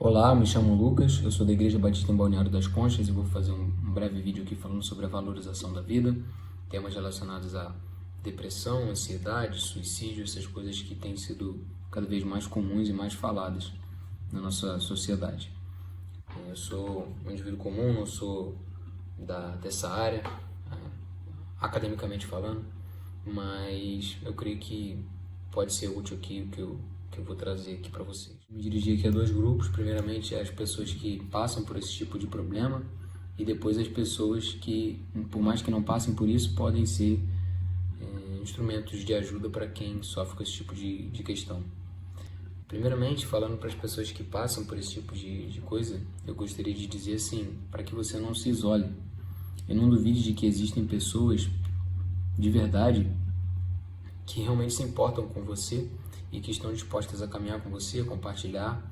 Olá, me chamo Lucas, eu sou da Igreja Batista em Balneário das Conchas e vou fazer um breve vídeo aqui falando sobre a valorização da vida, temas relacionados a depressão, ansiedade, suicídio, essas coisas que têm sido cada vez mais comuns e mais faladas na nossa sociedade. Eu sou um indivíduo comum, não sou dessa área, academicamente falando, mas eu creio que pode ser útil aqui o que eu vou trazer aqui para vocês. Me dirigi aqui a dois grupos, primeiramente as pessoas que passam por esse tipo de problema e depois as pessoas que, por mais que não passem por isso, podem ser instrumentos de ajuda para quem sofre com esse tipo de questão. Primeiramente, falando para as pessoas que passam por esse tipo de coisa, eu gostaria de dizer assim, para que você não se isole. Eu não duvide de que existem pessoas de verdade que realmente se importam com você e que estão dispostas a caminhar com você, a compartilhar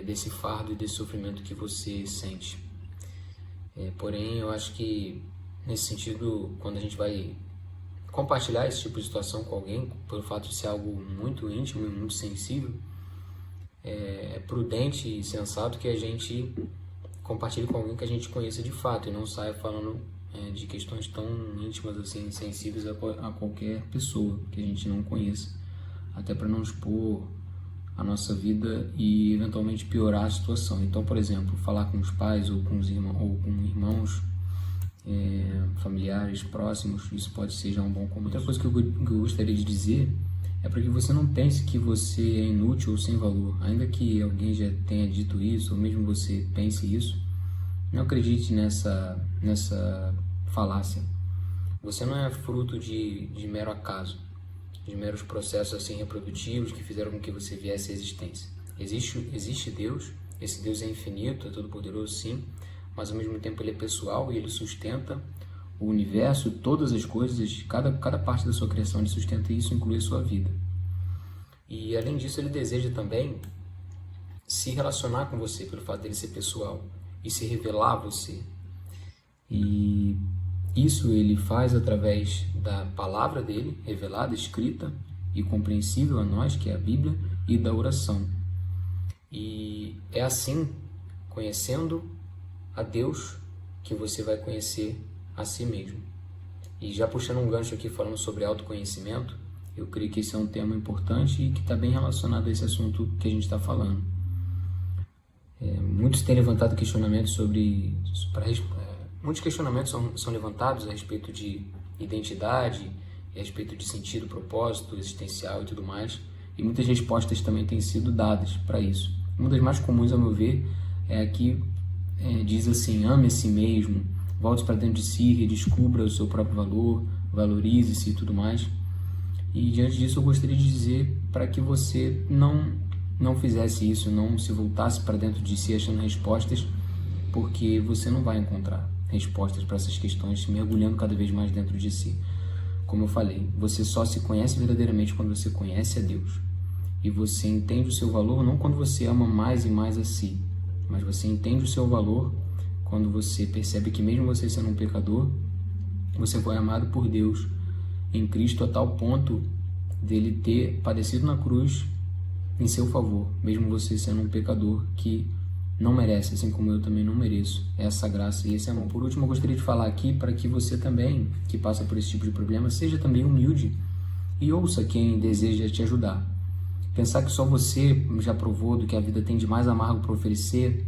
desse fardo e desse sofrimento que você sente. Porém, eu acho que, nesse sentido, quando a gente vai compartilhar esse tipo de situação com alguém, pelo fato de ser algo muito íntimo e muito sensível, é prudente e sensato que a gente compartilhe com alguém que a gente conheça de fato e não saia falando de questões tão íntimas, assim, sensíveis a qualquer pessoa que a gente não conheça, até para não expor a nossa vida e eventualmente piorar a situação. Então, por exemplo, falar com os pais ou com irmãos, familiares próximos, isso pode ser já um bom começo. Outra coisa que eu gostaria de dizer é para que você não pense que você é inútil ou sem valor. Ainda que alguém já tenha dito isso, ou mesmo você pense isso, não acredite nessa falácia. Você não é fruto de mero acaso, de meros processos assim reprodutivos que fizeram com que você viesse à existência. Existe Deus, esse Deus é infinito, é todo-poderoso sim, mas ao mesmo tempo ele é pessoal e ele sustenta o universo, todas as coisas, cada parte da sua criação ele sustenta e isso inclui a sua vida. E além disso ele deseja também se relacionar com você pelo fato dele ser pessoal e se revelar a você. E isso ele faz através da palavra dele, revelada, escrita e compreensível a nós, que é a Bíblia, e da oração. E é assim, conhecendo a Deus, que você vai conhecer a si mesmo. E já puxando um gancho aqui falando sobre autoconhecimento, eu creio que esse é um tema importante e que está bem relacionado a esse assunto que a gente está falando. Muitos têm levantado questionamentos muitos questionamentos são levantados a respeito de identidade, a respeito de sentido, propósito existencial e tudo mais, e muitas respostas também têm sido dadas para isso. Uma das mais comuns, ao meu ver, é a que diz assim: ame a si mesmo, volte para dentro de si, redescubra o seu próprio valor, valorize-se e tudo mais. E diante disso eu gostaria de dizer para que você não fizesse isso, não se voltasse para dentro de si achando respostas, porque você não vai encontrar respostas para essas questões mergulhando cada vez mais dentro de si. Como eu falei, você só se conhece verdadeiramente quando você conhece a Deus. E você entende o seu valor não quando você ama mais e mais a si, mas você entende o seu valor quando você percebe que mesmo você sendo um pecador, você foi amado por Deus em Cristo a tal ponto dele ter padecido na cruz em seu favor, mesmo você sendo um pecador que não merece, assim como eu também não mereço essa graça e esse amor. Por último, eu gostaria de falar aqui para que você também, que passa por esse tipo de problema, seja também humilde e ouça quem deseja te ajudar. Pensar que só você já provou do que a vida tem de mais amargo para oferecer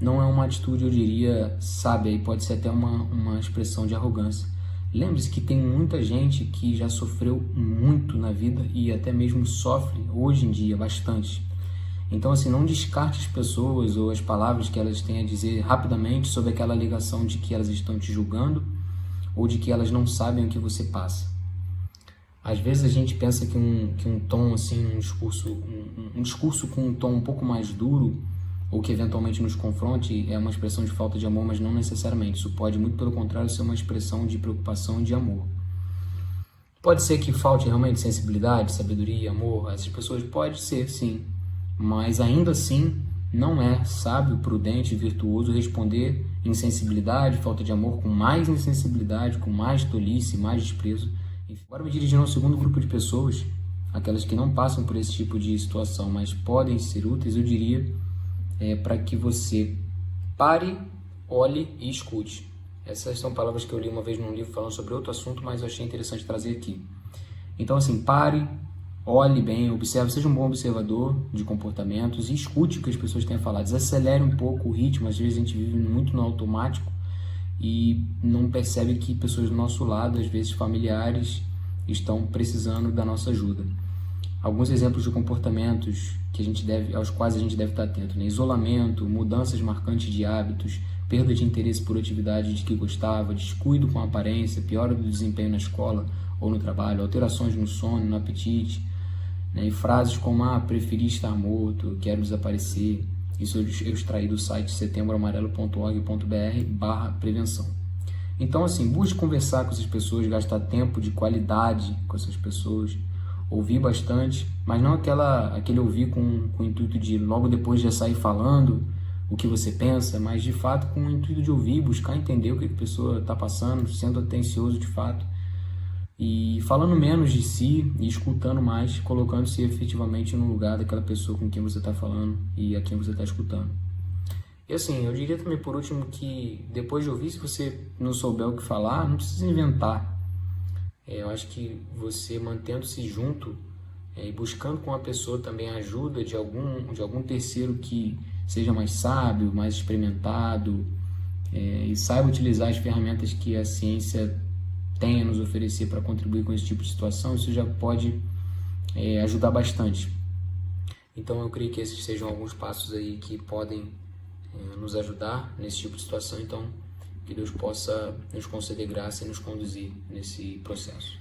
não é uma atitude, eu diria, sábia, e pode ser até uma expressão de arrogância. Lembre-se que tem muita gente que já sofreu muito na vida e até mesmo sofre hoje em dia bastante. Então, assim, não descarte as pessoas ou as palavras que elas têm a dizer rapidamente sobre aquela alegação de que elas estão te julgando ou de que elas não sabem o que você passa. Às vezes a gente pensa que um tom, assim, um discurso com um tom um pouco mais duro ou que eventualmente nos confronte é uma expressão de falta de amor, mas não necessariamente. Isso pode, muito pelo contrário, ser uma expressão de preocupação e de amor. Pode ser que falte realmente sensibilidade, sabedoria, amor a essas pessoas? Pode ser, sim. Mas ainda assim, não é sábio, prudente e virtuoso responder insensibilidade, falta de amor com mais insensibilidade, com mais tolice, mais desprezo. Agora me dirigindo ao segundo grupo de pessoas, aquelas que não passam por esse tipo de situação, mas podem ser úteis, eu diria para que você pare, olhe e escute. Essas são palavras que eu li uma vez num livro falando sobre outro assunto, mas eu achei interessante trazer aqui. Então, assim, pare, olhe bem, observe, seja um bom observador de comportamentos e escute o que as pessoas têm a falar. Desacelere um pouco o ritmo, às vezes a gente vive muito no automático e não percebe que pessoas do nosso lado, às vezes familiares, estão precisando da nossa ajuda. Alguns exemplos de comportamentos aos quais a gente deve estar atento, né? Isolamento, mudanças marcantes de hábitos, perda de interesse por atividade de que gostava, descuido com a aparência, piora do desempenho na escola ou no trabalho, alterações no sono, no apetite, né? E frases como, preferi estar morto, quero desaparecer. Isso eu extraí do site setembroamarelo.org.br/prevenção. Então, assim, busque conversar com essas pessoas, gastar tempo de qualidade com essas pessoas, ouvir bastante, mas não aquele ouvir com o intuito de logo depois já sair falando o que você pensa, mas de fato com o intuito de ouvir, buscar entender o que a pessoa está passando, sendo atencioso de fato e falando menos de si e escutando mais, colocando-se efetivamente no lugar daquela pessoa com quem você está falando e a quem você está escutando. E assim, eu diria também por último que depois de ouvir, se você não souber o que falar, não precisa inventar. Eu acho que você mantendo-se junto e buscando com a pessoa também a ajuda de algum terceiro que seja mais sábio, mais experimentado e saiba utilizar as ferramentas que a ciência tem a nos oferecer para contribuir com esse tipo de situação, isso já pode ajudar bastante. Então eu creio que esses sejam alguns passos aí que podem nos ajudar nesse tipo de situação. Então, que Deus possa nos conceder graça e nos conduzir nesse processo.